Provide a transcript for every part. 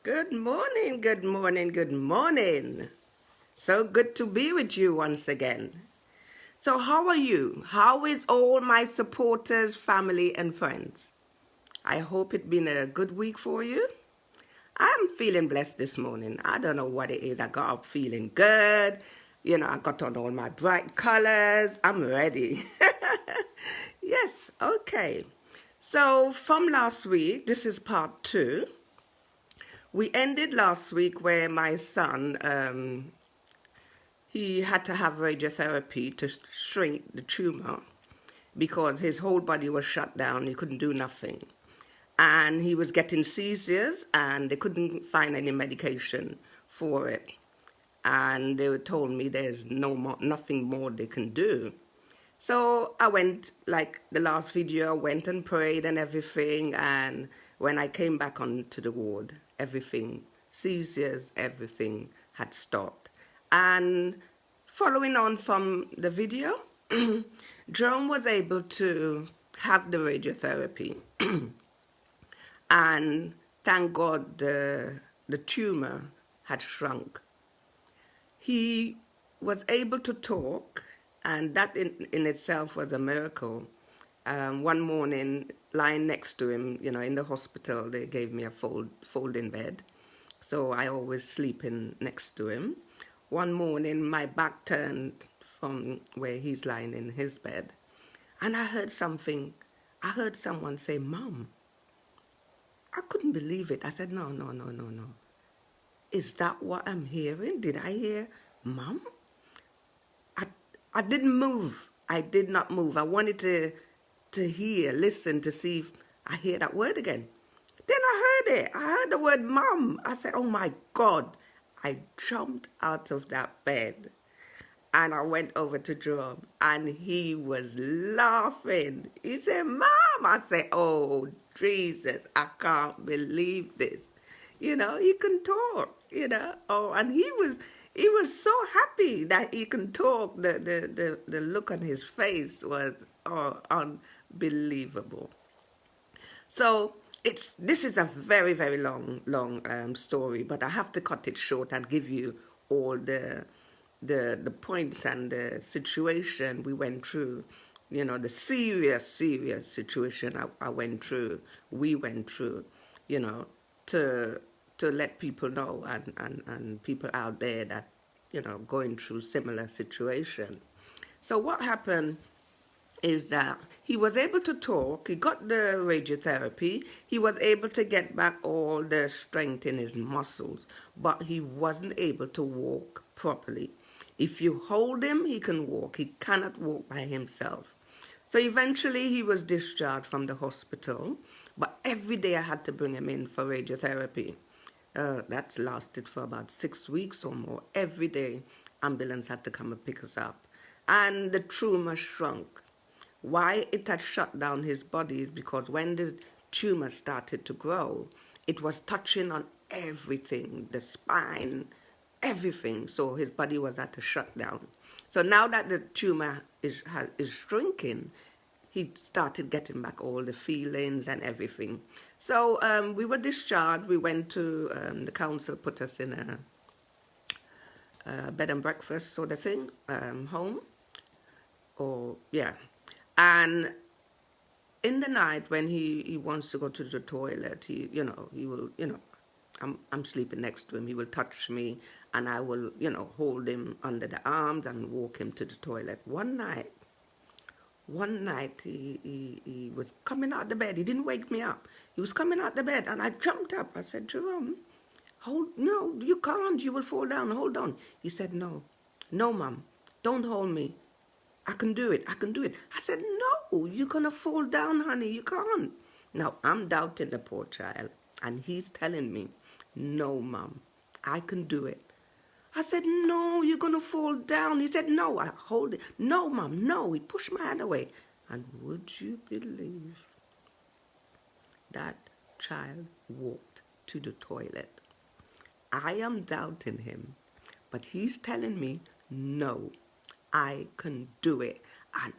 Good morning, good morning, good morning. So good to be with you once again. So, how are you? How is all my supporters, family, and friends? I hope it's been a good week for you. I'm feeling blessed this morning. I don't know what it is. I got up feeling good. I got on all my bright colors. I'm ready. Yes, okay. So, from last week, this is part two. We ended last week where my son, he had to have radiotherapy to shrink the tumor because his whole body was shut down. He couldn't do nothing. And he was getting seizures and they couldn't find any medication for it. And they told me there's nothing more they can do. So I went, like the last video, I went and prayed and everything. And when I came back onto the ward, everything, seizures, everything had stopped. And following on from the video, Jerome was able to have the radiotherapy. And thank God the tumor had shrunk. He was able to talk, and that in itself was a miracle. One morning, lying next to him, in the hospital, they gave me a folding bed. So I always sleep in next to him. One morning, my back turned from where he's lying in his bed. And I heard something. I heard someone say, "Mom." I couldn't believe it. I said, no, no, no, no, no. Is that what I'm hearing? Did I hear Mom? I didn't move. I did not move. I wanted to hear, listen, to see if I hear that word again. Then I heard it. I heard the word Mom. I said, oh my God. I jumped out of that bed and I went over to Jerome and he was laughing. He said, Mom. I said, oh, Jesus, I can't believe this. He can talk, Oh, and he was so happy that he can talk. The look on his face was unbelievable. So this is a very, very long story, but I have to cut it short and give you all the points and the situation we went through, the serious situation I went through, we went through, to let people know and people out there that, going through similar situation. So what happened is that he was able to talk, he got the radiotherapy, he was able to get back all the strength in his muscles, but he wasn't able to walk properly. If you hold him, he can walk. He cannot walk by himself. So eventually he was discharged from the hospital, but every day I had to bring him in for radiotherapy. That's lasted for about 6 weeks or more. Every day, ambulance had to come and pick us up. And the tumor shrunk. Why it had shut down his body is because when the tumor started to grow, it was touching on everything, the spine, everything. So his body was at a shutdown. So now that the tumor is shrinking, he started getting back all the feelings and everything. So we were discharged. We went to, the council put us in a bed and breakfast sort of thing, home. And in the night when he wants to go to the toilet, he will, I'm sleeping next to him. He will touch me and I will, hold him under the arms and walk him to the toilet. One night he was coming out the bed. He didn't wake me up. He was coming out the bed and I jumped up. I said, Jerome, no, you can't. You will fall down. Hold on. He said, no, Mom, don't hold me. I can do it. I can do it. I said, no, you're going to fall down, honey. You can't. Now, I'm doubting the poor child. And he's telling me, no, Mom, I can do it. I said, no, you're going to fall down. He said, no, I hold it. No, Mom, no. He pushed my hand away. And would you believe that child walked to the toilet? I am doubting him, but he's telling me, no, I can do it. And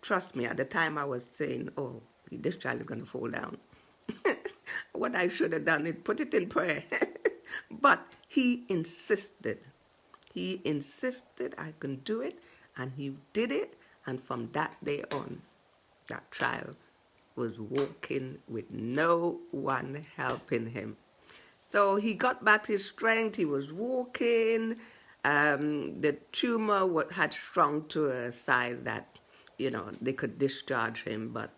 trust me, at the time I was saying, oh, this child is going to fall down. what I should have done is put it in prayer. But he insisted. He insisted I can do it, and he did it. And from that day on, that child was walking with no one helping him. So he got back his strength. He was walking. The tumor had shrunk to a size that, they could discharge him. But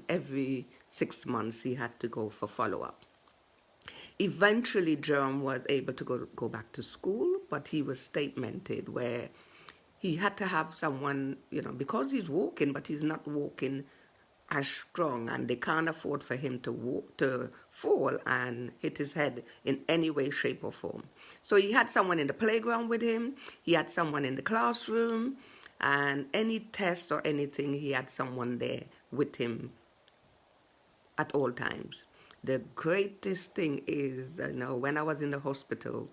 every 6 months he had to go for follow-up. Eventually, Jerome was able to go back to school, but he was statemented where he had to have someone, because he's walking, but he's not walking as strong, and they can't afford for him to fall and hit his head in any way, shape, or form. So he had someone in the playground with him, he had someone in the classroom, and any test or anything, he had someone there with him at all times. The greatest thing is, when I was in the hospital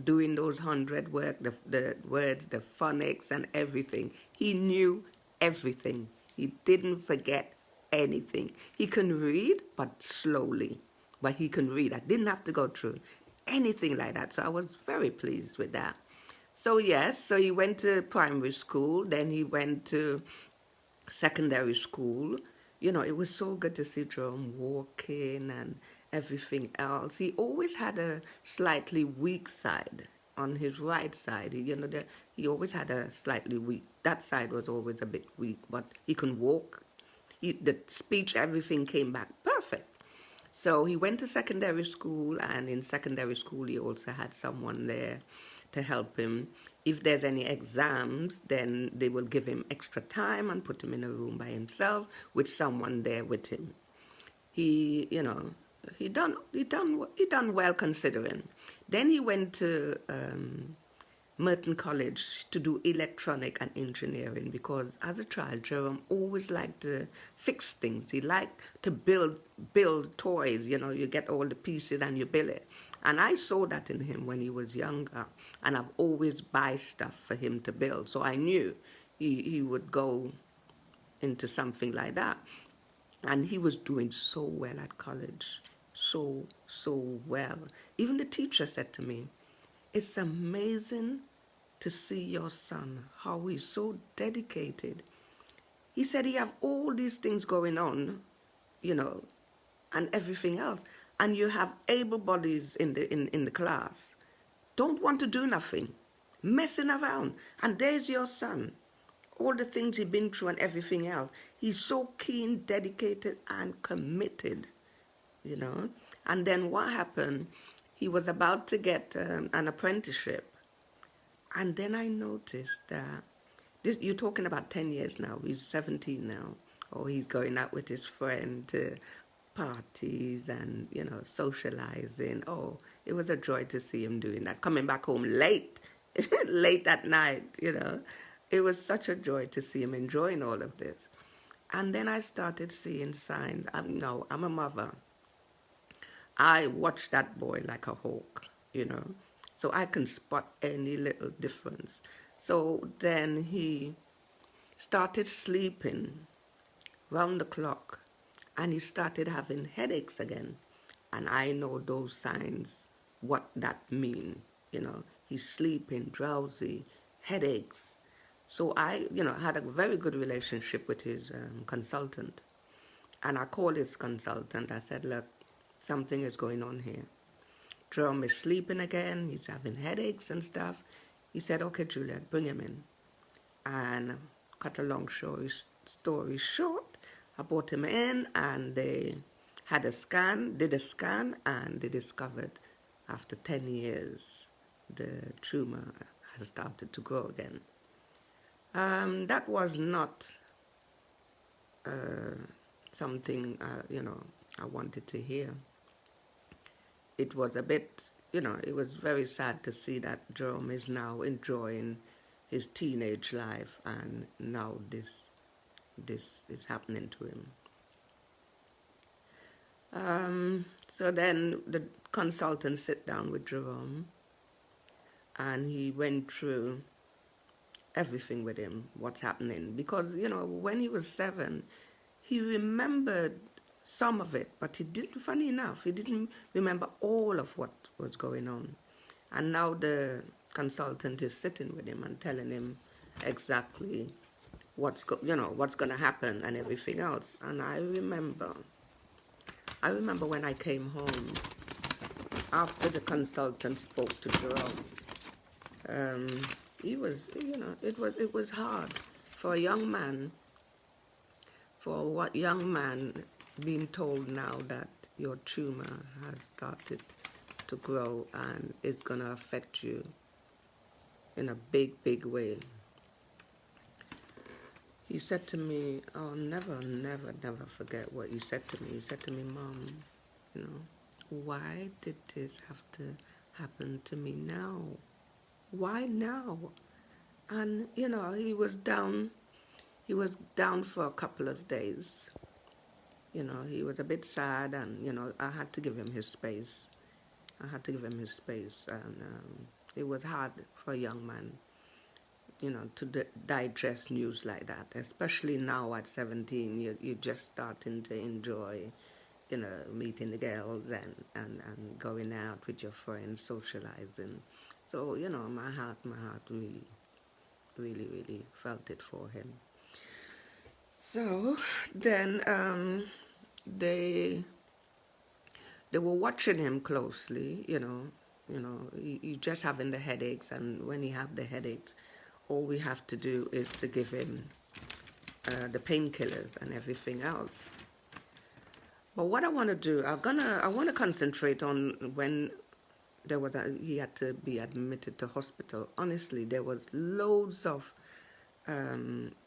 doing those 100 work, the words, the phonics and everything, he knew everything. He didn't forget anything. He can read, but slowly. But he can read. I didn't have to go through anything like that. So I was very pleased with that. So yes, so he went to primary school, then he went to secondary school. It was so good to see Jerome walking and everything else. He always had a slightly weak side on his right side. He always had a slightly weak. That side was always a bit weak, but he can walk. The speech, everything came back perfect. So he went to secondary school, and in secondary school he also had someone there to help him. If there's any exams, then they will give him extra time and put him in a room by himself with someone there with him. He done well considering. Then he went to Merton College to do electronic and engineering, because as a child, Jerome always liked to fix things. He liked to build toys. You get all the pieces and you build it. And I saw that in him when he was younger, and I've always buy stuff for him to build. So I knew he would go into something like that. And he was doing so well at college, so well. Even the teacher said to me, "It's amazing to see your son, how he's so dedicated." He said he have all these things going on, and everything else, and you have able bodies in the class, don't want to do nothing, messing around, and there's your son, all the things he's been through and everything else. He's so keen, dedicated, and committed, And then what happened? He was about to get an apprenticeship, and then I noticed that you're talking about 10 years now. He's 17 now. Or he's going out with his friend to parties and, socializing. Oh, it was a joy to see him doing that. Coming back home late, late at night, It was such a joy to see him enjoying all of this. And then I started seeing signs. I'm a mother. I watch that boy like a hawk, So I can spot any little difference. So then he started sleeping round the clock, and he started having headaches again. And I know those signs, what that mean. He's sleeping, drowsy, headaches. So I, had a very good relationship with his consultant. And I called his consultant. I said, "Look, something is going on here. Jerome is sleeping again. He's having headaches and stuff." He said, "Okay, Juliet, bring him in." And cut a long story short, I brought him in, and they did a scan, and they discovered after 10 years the tumor has started to grow again. That was not something, I wanted to hear. It was a bit, it was very sad to see that Jerome is now enjoying his teenage life, and now this is happening to him. So then the consultant sat down with Jerome, and he went through everything with him, what's happening. Because, when he was 7, he remembered some of it, but he didn't, funny enough, he didn't remember all of what was going on. And now the consultant is sitting with him and telling him exactly what's going to happen and everything else. And I remember when I came home after the consultant spoke to Jerome. He was, it was hard for a young man, for what young man being told now that your tumor has started to grow and it's going to affect you in a big, big way. He said to me, I'll never, never, never forget what he said to me. He said to me, Mom, why did this have to happen to me now? Why now? And, he was down for a couple of days. He was a bit sad, and, I had to give him his space. And it was hard for a young man, to digest news like that, especially now at 17. You're just starting to enjoy, meeting the girls and going out with your friends, socializing. So, my heart really, really, really felt it for him. So then they were watching him closely, he just having the headaches, and when he have the headaches, all we have to do is to give him the painkillers and everything else. But what I want to do, I want to concentrate on when he had to be admitted to hospital. Honestly, there was loads of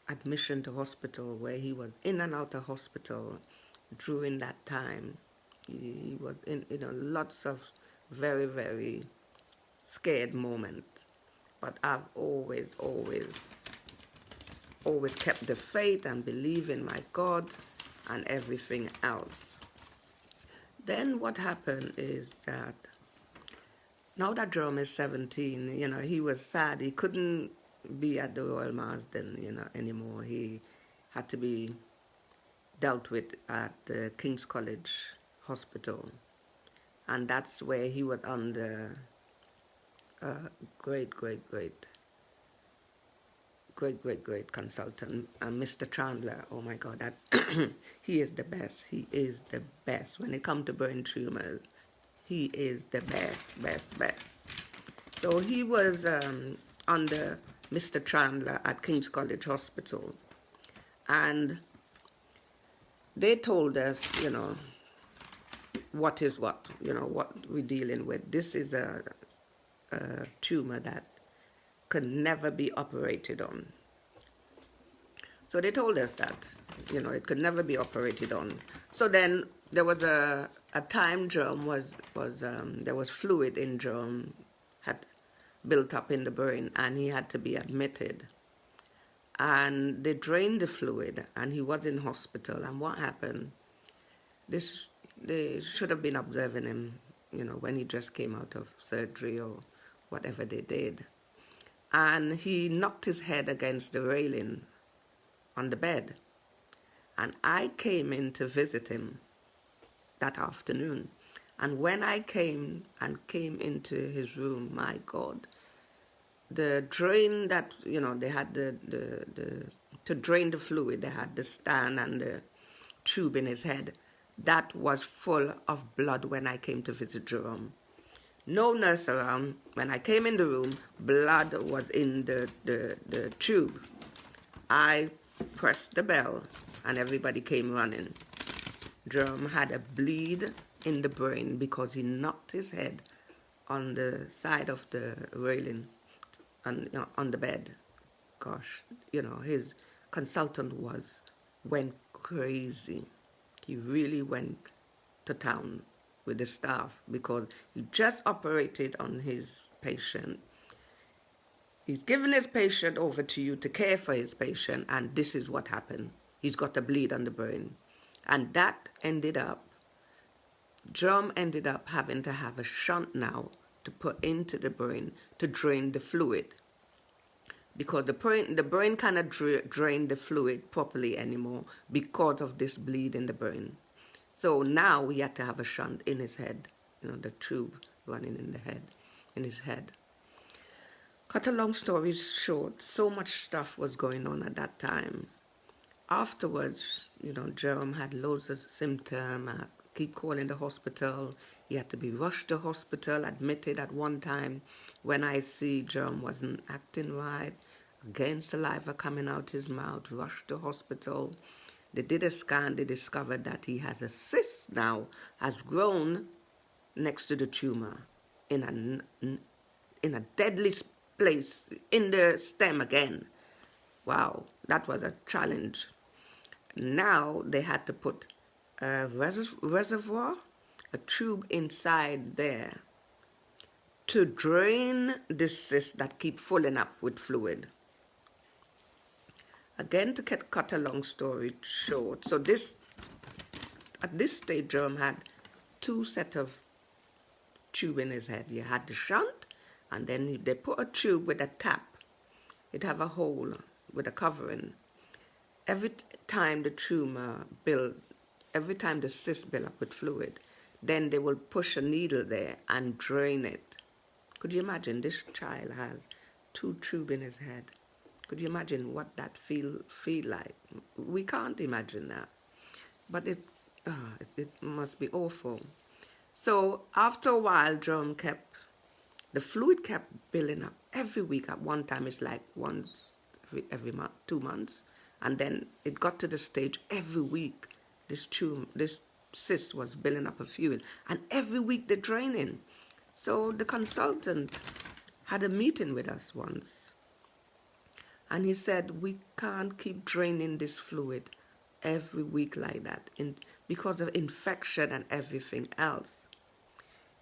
admission to hospital where he was in and out of hospital during that time. He was in lots of very, very scared moments. But I've always kept the faith and believe in my God and everything else. Then what happened is that now that Jerome is 17, he was sad. He couldn't be at the Royal Marsden, anymore. He had to be dealt with at the King's College Hospital. And that's where he was under great consultant, Mr. Chandler. Oh my God, that he is the best. He is the best. When it comes to brain tumors, he is the best. So he was under Mr. Chandler at King's College Hospital, and they told us, what is what, what we're dealing with. This is a tumor that could never be operated on. So they told us that, it could never be operated on. So then there was a time Jerome there was fluid in Jerome, had built up in the brain, and he had to be admitted. And they drained the fluid, and he was in hospital. And what happened? They should have been observing him, when he just came out of surgery or whatever they did. And he knocked his head against the railing on the bed. And I came in to visit him that afternoon. And when I came into his room, my God, the drain that, they had to drain the fluid, they had the stand and the tube in his head. That was full of blood when I came to visit Jerome. No nurse around. When I came in the room, blood was in the tube. I pressed the bell and everybody came running. Jerome had a bleed in the brain because he knocked his head on the side of the railing on the bed. Gosh, his consultant went crazy. He really went to town with the staff because he just operated on his patient. He's given his patient over to you to care for his patient, and this is what happened. He's got a bleed on the brain. And that Jerome ended up having to have a shunt now to put into the brain to drain the fluid. Because the brain cannot drain the fluid properly anymore because of this bleed in the brain. So now he had to have a shunt in his head, the tube running in his head. Cut a long story short, so much stuff was going on at that time. Afterwards, Jerome had loads of symptoms, keep calling the hospital. He had to be rushed to hospital, admitted at one time when I see Jerome wasn't acting right, again saliva coming out his mouth, rushed to hospital. They did a scan, they discovered that he has a cyst now, has grown next to the tumor in a deadly place in the stem again. Wow, that was a challenge. Now they had to put a reservoir, a tube inside there to drain the cyst that keep filling up with fluid. Again, to cut a long story short, so at this stage, Jerome had two set of tube in his head. You had the shunt, and then they put a tube with a tap. It have a hole with a covering. Every time the tumor every time the cyst build up with fluid, then they will push a needle there and drain it. Could you imagine? This child has two tubes in his head. Could you imagine what that feel like? We can't imagine that, but it must be awful. So after a while, Jerome the fluid kept building up every week. At one time, it's like once every month, 2 months. And then it got to the stage every week, this cyst was building up a fluid. And every week they're draining. So the consultant had a meeting with us once. And he said, we can't keep draining this fluid every week like that because of infection and everything else.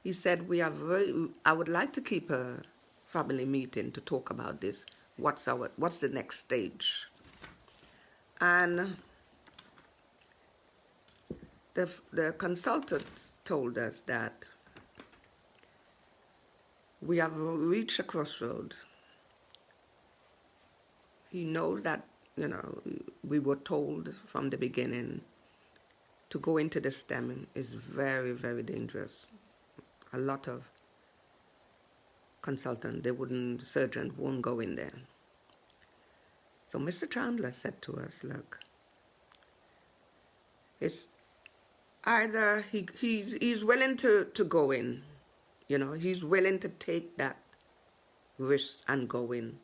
He said, I would like to keep a family meeting to talk about this. What's the next stage? And the consultant told us that we have reached a crossroad. He knows that, we were told from the beginning to go into the stem is very, very dangerous. A lot of surgeons won't go in there. So Mr. Chandler said to us, look, it's either he's willing to go in, he's willing to take that risk and go in,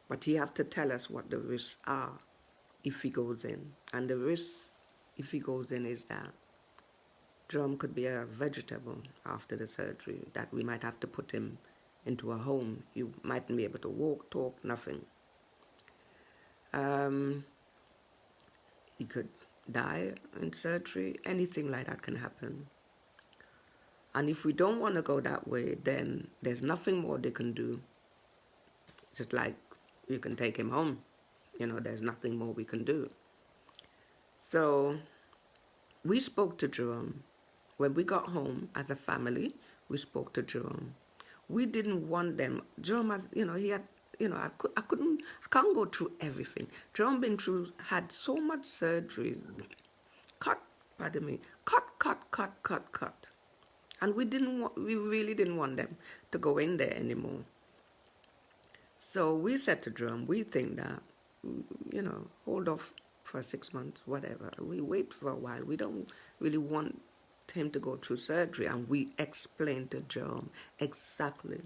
but he have to tell us what the risks are if he goes in. And the risk, if he goes in, is that Jerome could be a vegetable after the surgery, that we might have to put him into a home. You mightn't be able to walk, talk, nothing. He could die in surgery. Anything like that can happen. And if we don't want to go that way, then there's nothing more they can do. It's just like you can take him home. There's nothing more we can do. So we spoke to Jerome. When we got home as a family, we spoke to Jerome. We didn't want them. Jerome has, he had, I can't go through everything. Jerome had so much surgery. Cut. And we really didn't want them to go in there anymore. So we said to Jerome, we think that, hold off for 6 months, whatever. We wait for a while. We don't really want him to go through surgery. And we explained to Jerome exactly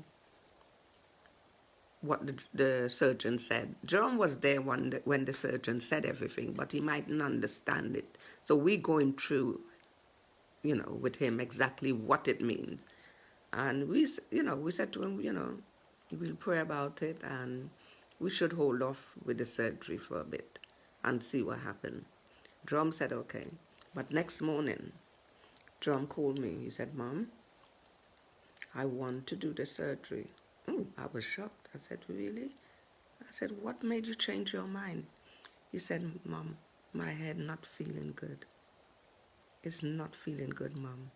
what the surgeon said. Jerome was there when the surgeon said everything, but he mightn't understand it. So we're going through, with him exactly what it means. And we said to him, we'll pray about it and we should hold off with the surgery for a bit and see what happened. Jerome said, okay. But next morning, Jerome called me. He said, Mom, I want to do the surgery. I was shocked. I said, really? I said, what made you change your mind? He said, Mom, my head not feeling good. It's not feeling good, Mom.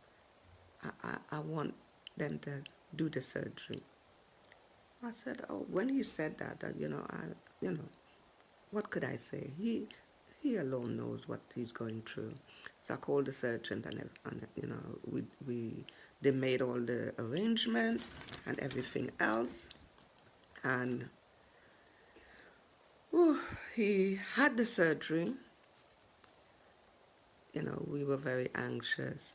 I want them to do the surgery. I said, oh, when he said that, what could I say? he alone knows what he's going through. So I called the surgeon, and you know, they made all the arrangements and everything else, and whew, he had the surgery. You know, we were very anxious.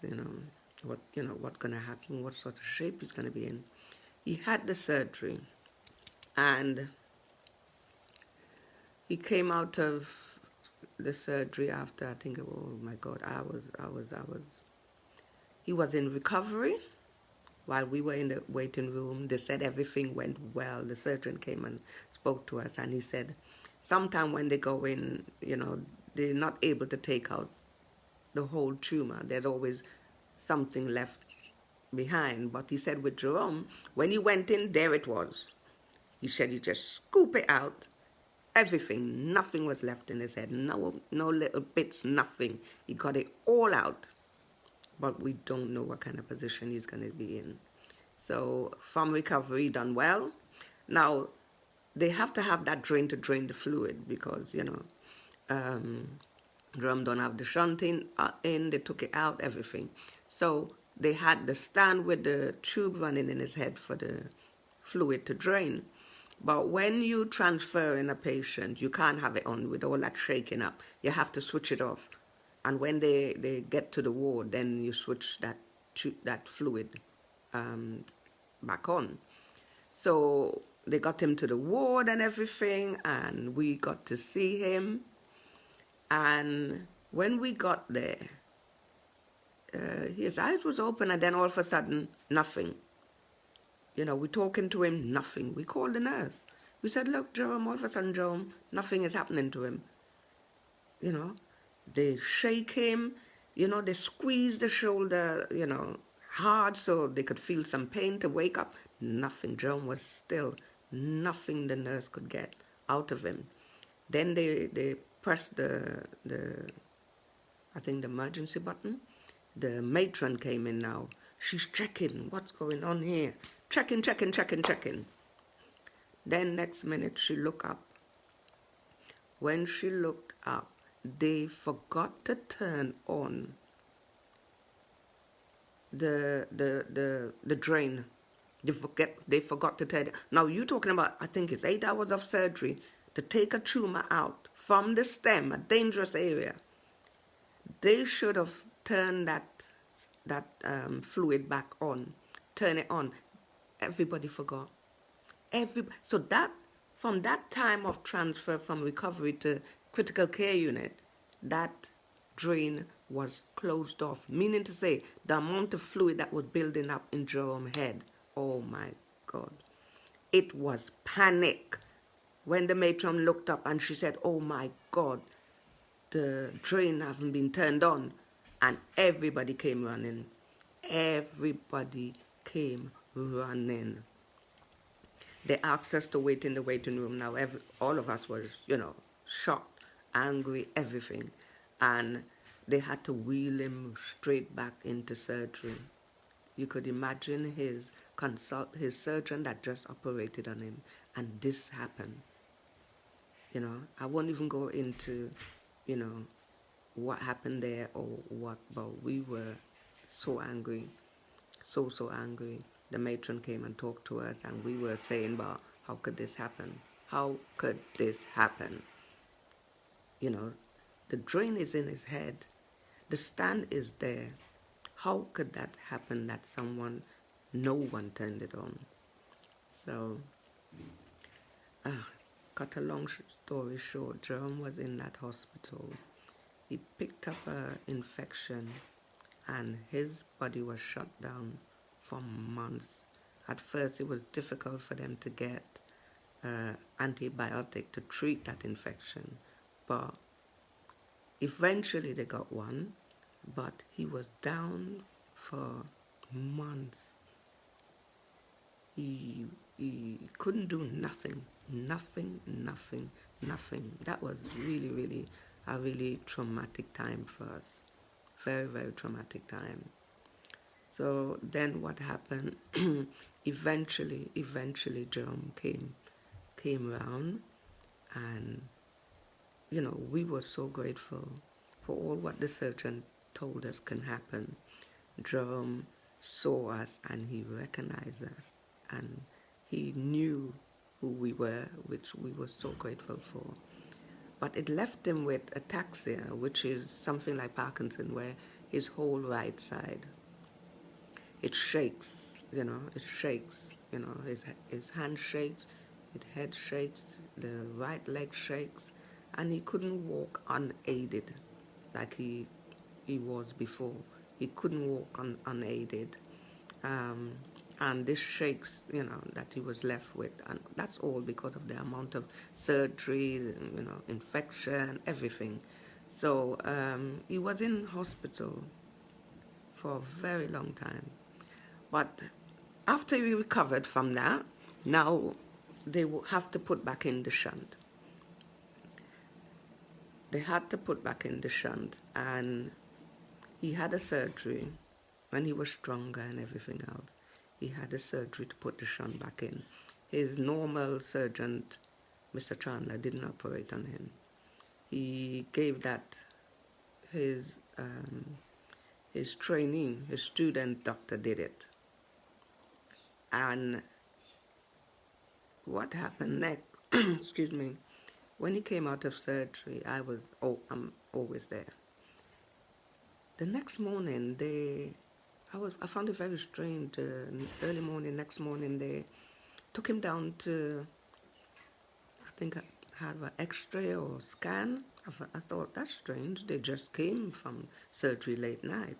What's gonna happen, what sort of shape he's gonna be in. He had the surgery, and he came out of the surgery after, I think, oh my God, he was in recovery while we were in the waiting room. They said everything went well. The surgeon came and spoke to us, and he said, sometime when they go in, you know, they're not able to take out the whole tumor. There's always something left behind. But he said with Jerome, when he went in, there it was. He said he just scooped it out. Everything, nothing was left in his head. No little bits, nothing. He got it all out. But we don't know what kind of position he's going to be in. So from recovery, done well. Now, they have to have that drain to drain the fluid because, you know, drum don't have the shunting in. They took it out, everything. So they had the stand with the tube running in his head for the fluid to drain. But when you transfer in a patient, you can't have it on with all that shaking up. You have to switch it off. And when they get to the ward, then you switch that fluid back on. So they got him to the ward and everything, and we got to see him. And when we got there, his eyes was open, and then all of a sudden, nothing. You know, we're talking to him, nothing. We called the nurse. We said, look, Jerome, all of a sudden, Jerome, nothing is happening to him. You know, they shake him, you know, they squeeze the shoulder, you know, hard so they could feel some pain to wake up. Nothing. Jerome was still. Nothing the nurse could get out of him. Then they pressed the I think the emergency button. The matron came in now. She's checking what's going on here. Checking. Then next minute she looked up. When she looked up, they forgot to turn on the drain. They forgot to turn it. Now you're talking about, I think it's 8 hours of surgery to take a tumor out from the stem, a dangerous area. They should have turned that fluid back on, turn it on. Everybody forgot. So that from that time of transfer from recovery to critical care unit, that drain was closed off, meaning to say the amount of fluid that was building up in Jerome's head, oh my God. It was panic. When the matron looked up and she said, oh my God, the drain hasn't been turned on, and everybody came running. Everybody came running. They asked us to wait in the waiting room. Now, all of us was, you know, shocked, angry, everything. And they had to wheel him straight back into surgery. You could imagine his surgeon that just operated on him, and this happened. You know, I won't even go into, you know, what happened there or what, but we were so angry, so angry. The matron came and talked to us, and we were saying, well, how could this happen? How could this happen? You know, the drain is in his head. The stand is there. How could that happen that no one turned it on? So, cut a long story short, Jerome was in that hospital. He picked up an infection, and his body was shut down for months. At first, it was difficult for them to get antibiotic to treat that infection, but eventually they got one, but he was down for months. He couldn't do nothing. That was really a really traumatic time for us. Very, very traumatic time. So then what happened, eventually Jerome came around, and we were so grateful for all what the surgeon told us can happen. Jerome saw us and he recognized us and he knew who we were, which we were so grateful for. But it left him with ataxia, which is something like Parkinson, where his whole right side, it shakes, it shakes, his hand shakes, his head shakes, the right leg shakes, and he couldn't walk unaided like he was before. He couldn't walk unaided. Um, and this shakes, that he was left with. And that's all because of the amount of surgery, infection, everything. So he was in hospital for a very long time. But after he recovered from that, now they will have to put back in the shunt. They had to put back in the shunt, and he had a surgery when he was stronger and everything else. He had a surgery to put the shunt back in. His normal surgeon, Mr. Chandler, didn't operate on him. He gave that his trainee, his student doctor did it. And what happened next, excuse me, when he came out of surgery, I'm always there. The next morning, I found it very strange. Early morning, next morning, they took him down to, I think, have an X-ray or scan. I thought, that's strange. They just came from surgery late night.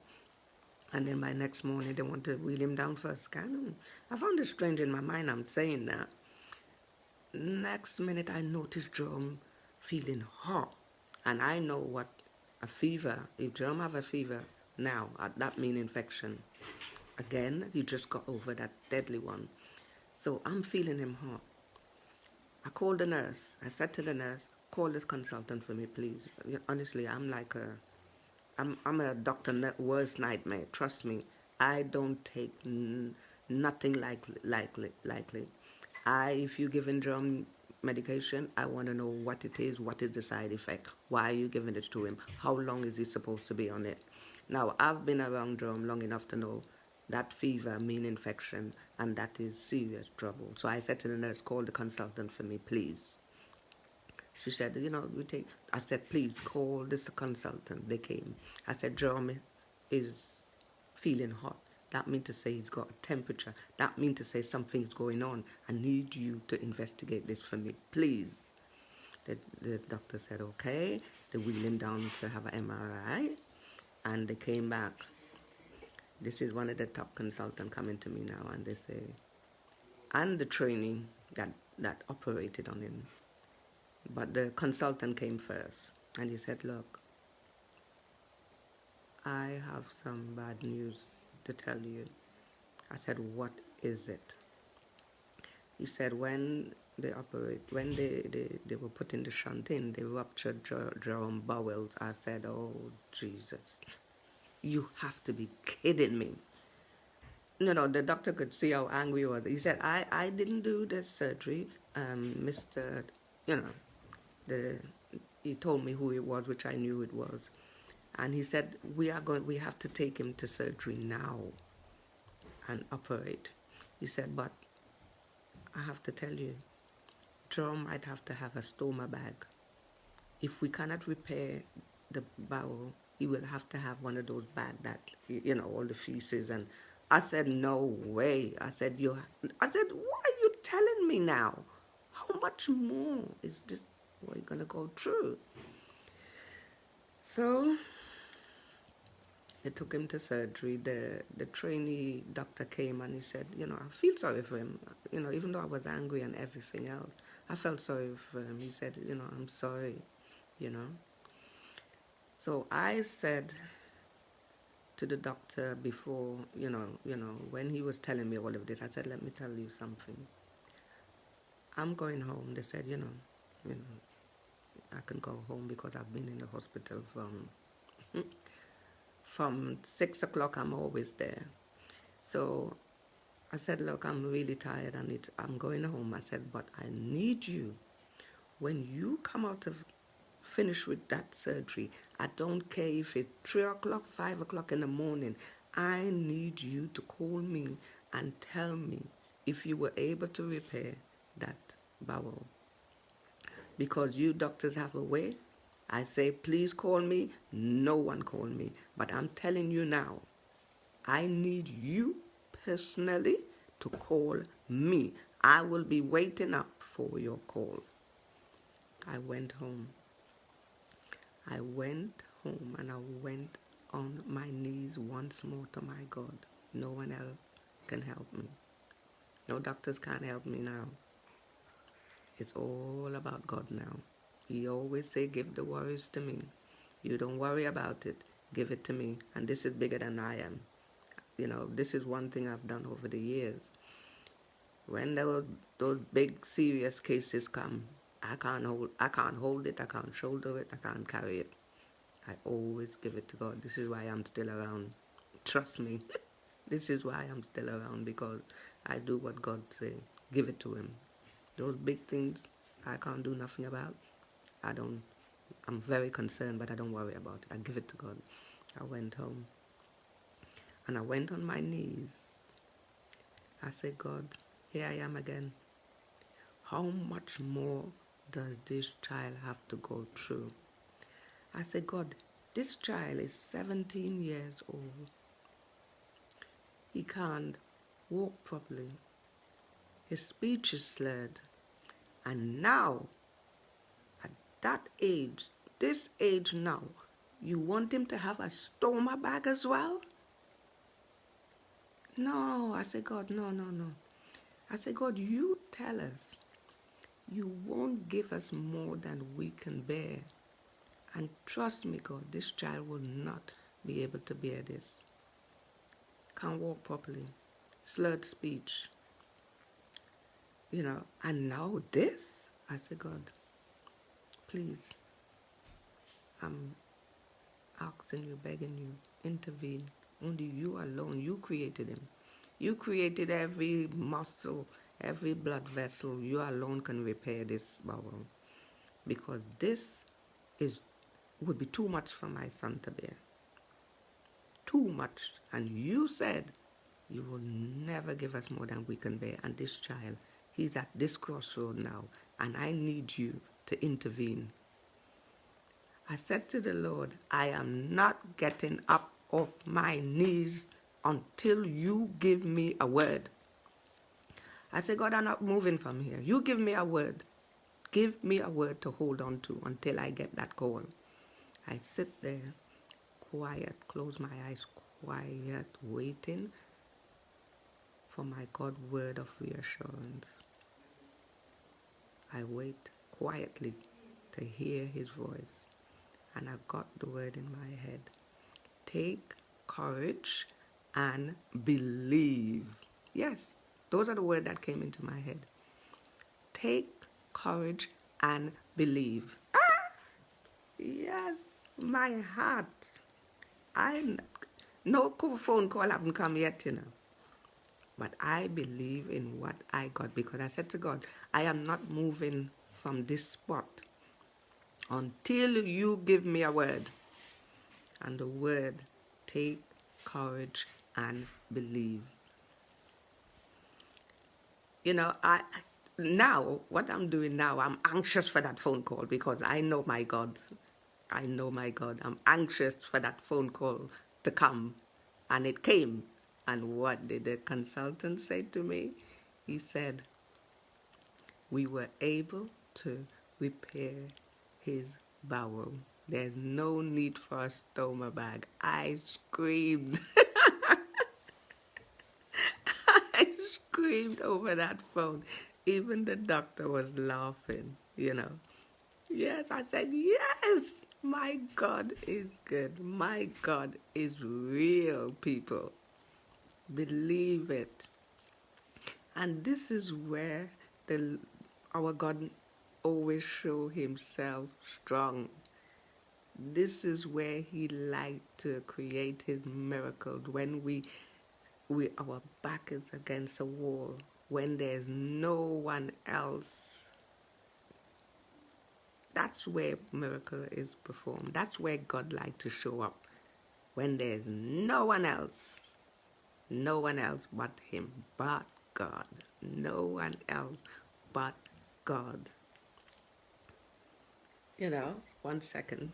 And then by next morning, they want to wheel him down for a scan. I found it strange in my mind, I'm saying that. Next minute, I noticed Jerome feeling hot. And I know what a fever, if Jerome have a fever now, that means infection. Again, he just got over that deadly one. So I'm feeling him hot. I called the nurse. I said to the nurse, call this consultant for me, please. Honestly, I'm a doctor worst nightmare. Trust me, I don't take nothing lightly. If you're giving Jerome medication, I want to know what it is, what is the side effect, why are you giving it to him, how long is he supposed to be on it. Now, I've been around Jerome long enough to know that fever means infection, and that is serious trouble. So I said to the nurse, call the consultant for me, please. She said, I said, please call this consultant. They came. I said, Jerome is feeling hot. That means to say he's got a temperature. That means to say something's going on. I need you to investigate this for me, please. The doctor said, okay. They wheeled him down to have an MRI, and they came back. This is one of the top consultants coming to me now, and they say, and the trainee that operated on him. But the consultant came first, and he said, look, I have some bad news to tell you. I said, what is it? He said, when they were putting the shunt in, they ruptured Jerome bowels. I said, oh, Jesus, you have to be kidding me. The doctor could see how angry he was. He said, I didn't do the surgery. Mr., he told me who it was, which I knew it was. And he said, we have to take him to surgery now and operate. He said, but I have to tell you, Jerome might have to have a stoma bag. If we cannot repair the bowel, he will have to have one of those bags that, all the feces. And I said, no way. I said, why are you telling me now? How much more is this what you're going to go through? So they took him to surgery. The trainee doctor came and he said, I feel sorry for him. Even though I was angry and everything else, I felt sorry for him. He said, I'm sorry, So I said to the doctor before, when he was telling me all of this, I said, let me tell you something. I'm going home. They said, I can go home because I've been in the hospital from 6 o'clock. I'm always there. So I said, look, I'm really tired and I'm going home. I said, but I need you. When you come out of finished with that surgery. I don't care if it's 3 o'clock, 5 o'clock in the morning. I need you to call me and tell me if you were able to repair that bowel. Because you doctors have a way. I say, please call me. No one called me. But I'm telling you now, I need you personally to call me. I will be waiting up for your call. I went home. I went home and I went on my knees once more to my God. No one else can help me. No doctors can help me now. It's all about God now. He always say, give the worries to me. You don't worry about it. Give it to me. And this is bigger than I am. You know, this is one thing I've done over the years. When those big serious cases come, I can't hold it, I can't shoulder it, I can't carry it. I always give it to God. This is why I'm still around. Trust me. This is why I'm still around, because I do what God say. Give it to him. Those big things I can't do nothing about. I'm very concerned, but I don't worry about it. I give it to God. I went home and I went on my knees. I said, God, here I am again. How much more does this child have to go through? I said, God, this child is 17 years old. He can't walk properly. His speech is slurred. And now, at that age, this age now, you want him to have a stoma bag as well? No, I said, God, no. I said, God, you tell us you won't give us more than we can bear. And trust me, God, this child will not be able to bear this. Can't walk properly. Slurred speech. You know, and now this? I said, God, please, I'm asking you, begging you, intervene. Only you alone, you created him. You created every muscle, every blood vessel. You alone can repair this bowel. Because this would be too much for my son to bear. Too much. And you said you will never give us more than we can bear. And this child, he's at this crossroad now, and I need you to intervene. I said to the Lord, I am not getting up off my knees until you give me a word. I said, God, I'm not moving from here. You give me a word. Give me a word to hold on to until I get that call. I sit there, quiet, close my eyes, quiet, waiting for my God word of reassurance. I wait quietly to hear his voice. And I got the word in my head. Take courage and believe. Yes, those are the words that came into my head. Take courage and believe. Yes, my heart. No phone call haven't come yet, you know. But I believe in what I got, because I said to God, I am not moving from this spot until you give me a word. And the word, take courage and believe. You know, now, what I'm doing now, I'm anxious for that phone call, because I know my God. I know my God. I'm anxious for that phone call to come. And it came. And what did the consultant say to me? He said, we were able to repair his bowel. There's no need for a stoma bag. I screamed. I screamed over that phone. Even the doctor was laughing, you know. Yes, I said, yes, my God is good. My God is real, people. Believe it. And this is where our God always show himself strong. This is where he liked to create his miracles, when our back is against a wall, when there's no one else That's where miracle is performed. That's where God likes to show up, when there's no one else but him, but God. No one else but God. You know, 1 second.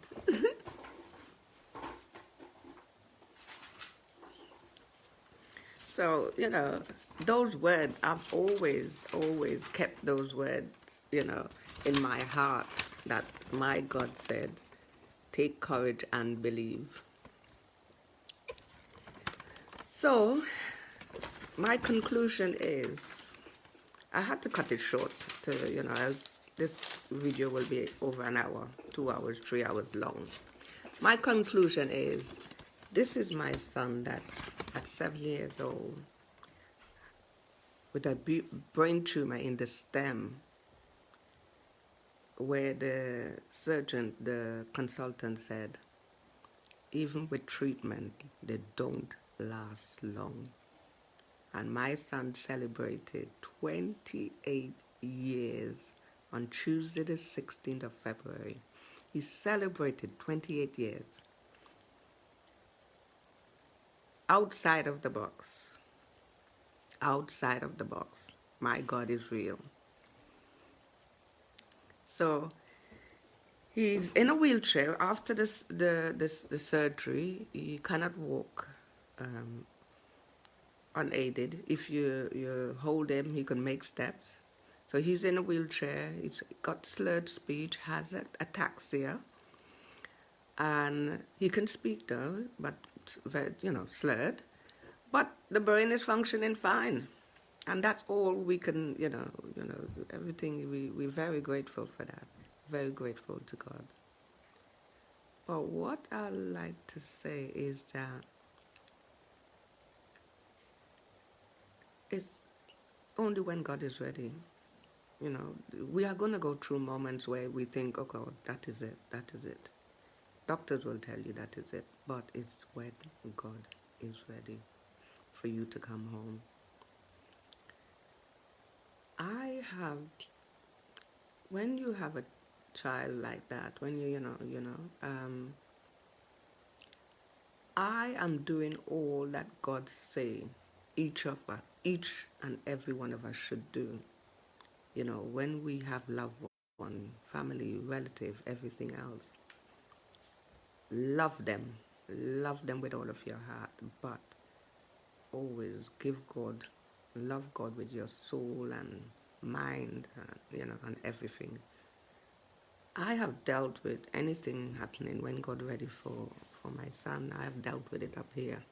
So, you know, those words, I've always kept those words, you know, in my heart, that my God said, take courage and believe. So, my conclusion is, I had to cut it short to, you know, as this video will be over an hour, 2 hours, 3 hours long. My conclusion is, this is my son that at 7 years old, with a brain tumor in the stem, where the surgeon, the consultant said, even with treatment, they don't last long. And my son celebrated 28 years on Tuesday the 16th of February. He celebrated 28 years. Outside of the box. Outside of the box. My God is real. So he's in a wheelchair. After the surgery, he cannot walk unaided. If you hold him, he can make steps. So he's in a wheelchair. He's got slurred speech, has ataxia, and he can speak though, but you know, slurred. But the brain is functioning fine, and that's all we can, you know, everything. We're very grateful for that. Very grateful to God. But what I like to say is that it's only when God is ready. You know, we are going to go through moments where we think, oh God, that is it, that is it. Doctors will tell you that is it, but it's when God is ready for you to come home. When you have a child like that, when I am doing all that God say each and every one of us should do. You know, when we have loved one, family, relative, everything else, love them with all of your heart, but always love God with your soul and mind, and everything. I have dealt with anything happening when God ready for my son. I have dealt with it up here.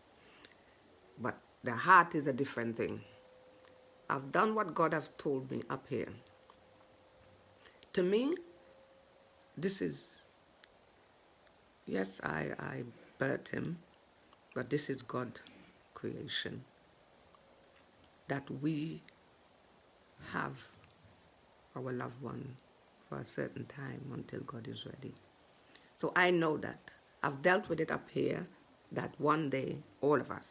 But the heart is a different thing. I've done what God has told me up here. To me, this is, yes, I birthed him, but this is God's creation. That we have our loved one for a certain time until God is ready. So I know that. I've dealt with it up here, that one day, all of us,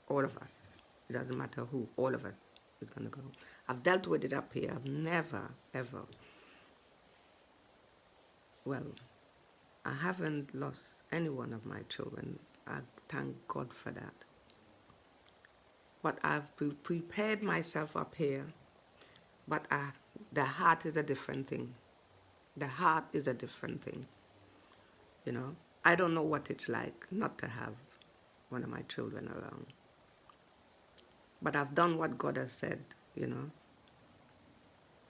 it doesn't matter who, all of us is going to go. I've dealt with it up here. I've never, ever, well, I haven't lost any one of my children. I thank God for that. But I've prepared myself up here, but the heart is a different thing. The heart is a different thing. You know, I don't know what it's like not to have one of my children around. But I've done what God has said, you know.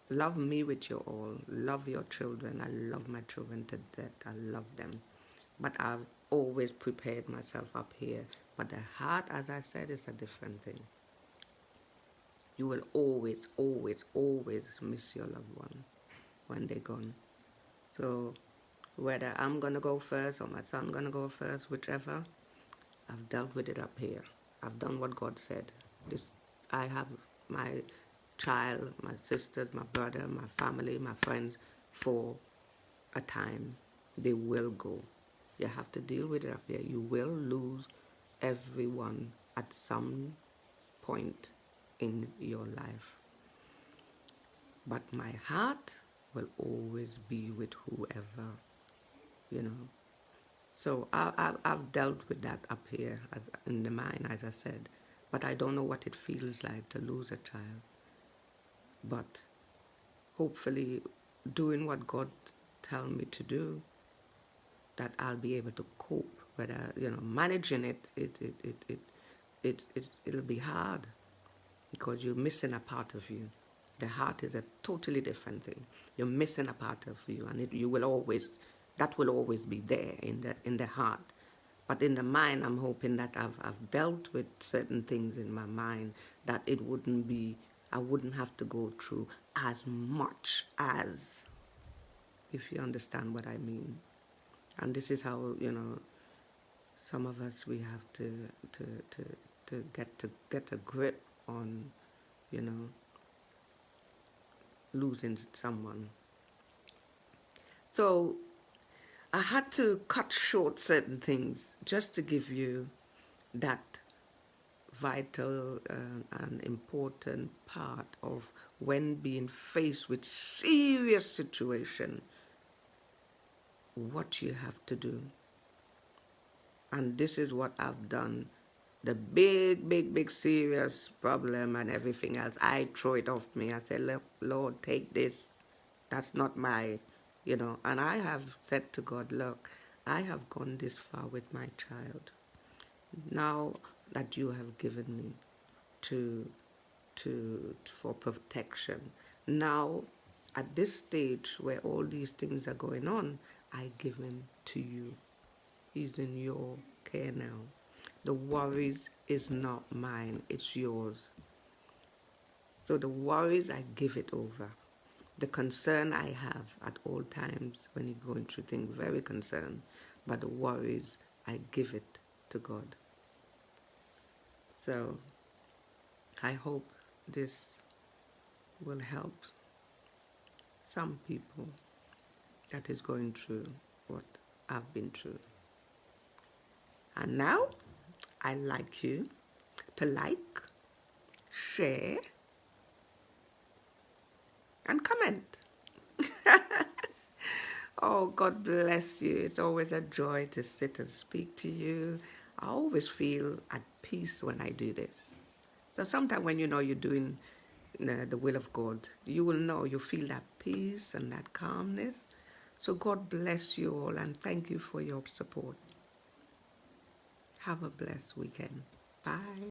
Love me with your all. Love your children. I love my children to death. I love them. But I've always prepared myself up here. But the heart, as I said, is a different thing. You will always, always, always miss your loved one when they're gone. So whether I'm going to go first or my son going to go first, whichever, I've dealt with it up here. I've done what God said. I have my child, my sisters, my brother, my family, my friends for a time. They will go. You have to deal with it up here. You will lose everyone at some point in your life. But my heart will always be with whoever, you know. So I've dealt with that up here in the mind, as I said, but I don't know what it feels like to lose a child. But hopefully, doing what God tell me to do, that I'll be able to cope. Whether managing it'll be hard because you're missing a part of you. The heart is a totally different thing. You're missing a part of you, and that will always be there in the heart. But in the mind, I'm hoping that I've dealt with certain things in my mind that I wouldn't have to go through as much as, if you understand what I mean. And this is how, some of us, we have to get a grip on, losing someone. So I had to cut short certain things just to give you that vital and important part of when being faced with serious situation, what you have to do. And this is what I've done. The big serious problem and everything else, I throw it off me. I say, look, Lord, take this. That's not my, and I have said to God, look, I have gone this far with my child. Now that you have given me for protection, now at this stage where all these things are going on, I give him to you. He's in your care now. The worries is not mine, it's yours. So the worries, I give it over. The concern I have at all times when you're going through things, very concerned, but the worries, I give it to God. So I hope this will help some people that is going through what I've been through. And now, I'd like you to like, share, and comment. Oh, God bless you. It's always a joy to sit and speak to you. I always feel at peace when I do this. So sometimes when you're doing the will of God, you will know, you feel that peace and that calmness. So God bless you all, and thank you for your support. Have a blessed weekend. Bye.